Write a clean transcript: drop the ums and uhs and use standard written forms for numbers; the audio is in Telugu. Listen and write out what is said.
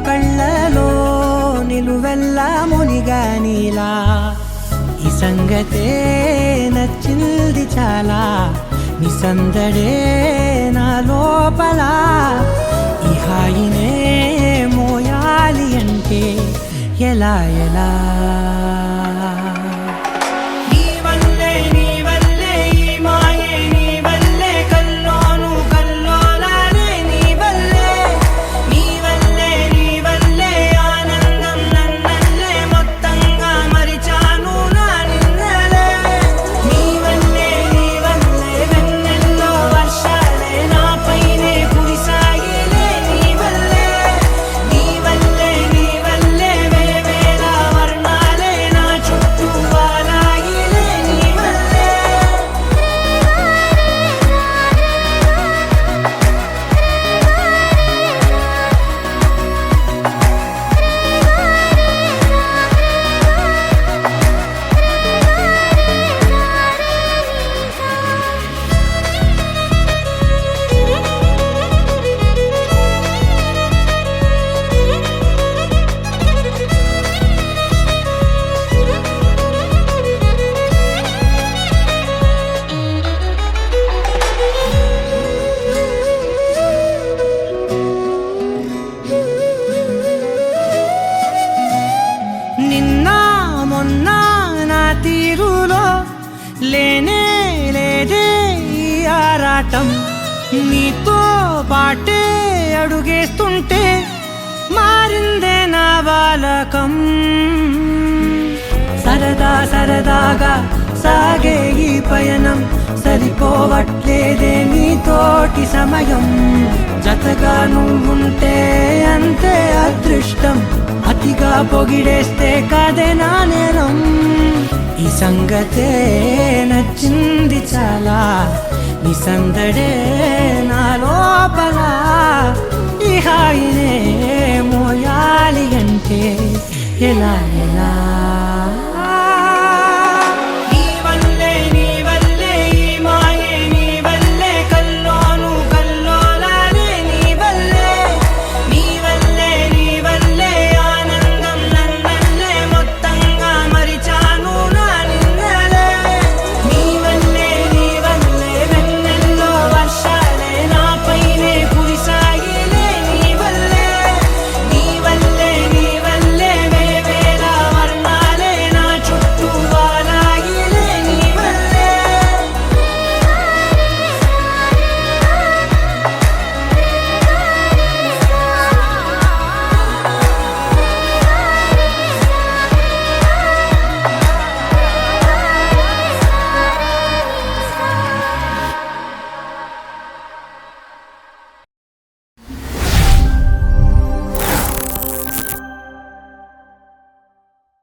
కళ్ళలో నిలువెల్లా మునిగానిలా ఈ సంగతే నచ్చింది చాలా నిసందడే నా లోపల ఈ హాయినే మోయాలి అంటే ఎలా ఎలా తీరులో లేనే లేదే ఈ ఆరాటం నీతో పాటే అడుగేస్తుంటే మారిందే నా బాలకం సరదా సరదాగా సాగే ఈ పయనం సరిపోవట్లేదే నీతోటి సమయం జతగా నువ్వుంటే అంతే అదృష్టం అతిగా పొగిడేస్తే కదే నా నేరం ఈ సంగతే నచ్చింది చాలా నిసందడే నా లోపల ఈ హాయినే మోయాలి అంటే ఎలా ఎలా